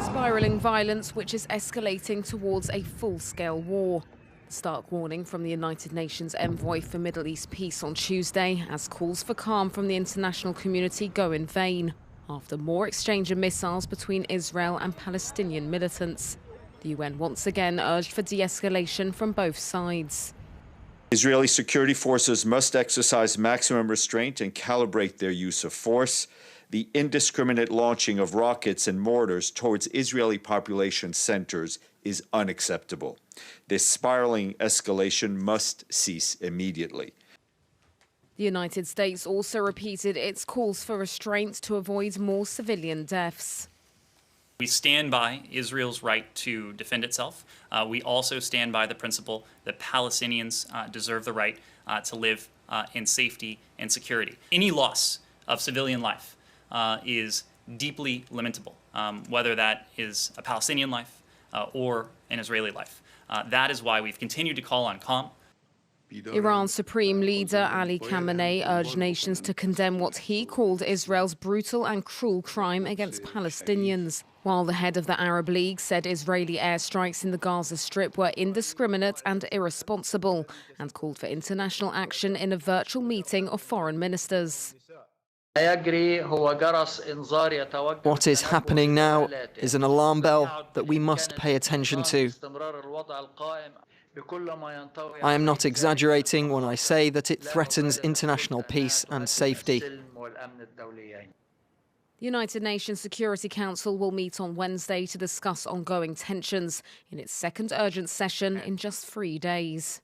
spiralling violence which is escalating towards a full-scale war. Stark warning from the United Nations envoy for Middle East peace on Tuesday as calls for calm from the international community go in vain after more exchange of missiles between Israel and Palestinian militants. The UN once again urged for de-escalation from both sides. Israeli security forces must exercise maximum restraint and calibrate their use of force. The indiscriminate launching of rockets and mortars towards Israeli population centers is unacceptable. This spiraling escalation must cease immediately. The United States also repeated its calls for restraint to avoid more civilian deaths. We stand by Israel's right to defend itself. We also stand by the principle that Palestinians deserve the right to live in safety and security. Any loss of civilian life is deeply lamentable, whether that is a Palestinian life or an Israeli life. That is why we've continued to call on calm. Iran's supreme leader Ali Khamenei urged nations to condemn what he called Israel's brutal and cruel crime against Palestinians, while the head of the Arab League said Israeli airstrikes in the Gaza Strip were indiscriminate and irresponsible, and called for international action in a virtual meeting of foreign ministers. What is happening now is an alarm bell that we must pay attention to. I am not exaggerating when I say that it threatens international peace and safety. The United Nations Security Council will meet on Wednesday to discuss ongoing tensions in its second urgent session in just 3 days.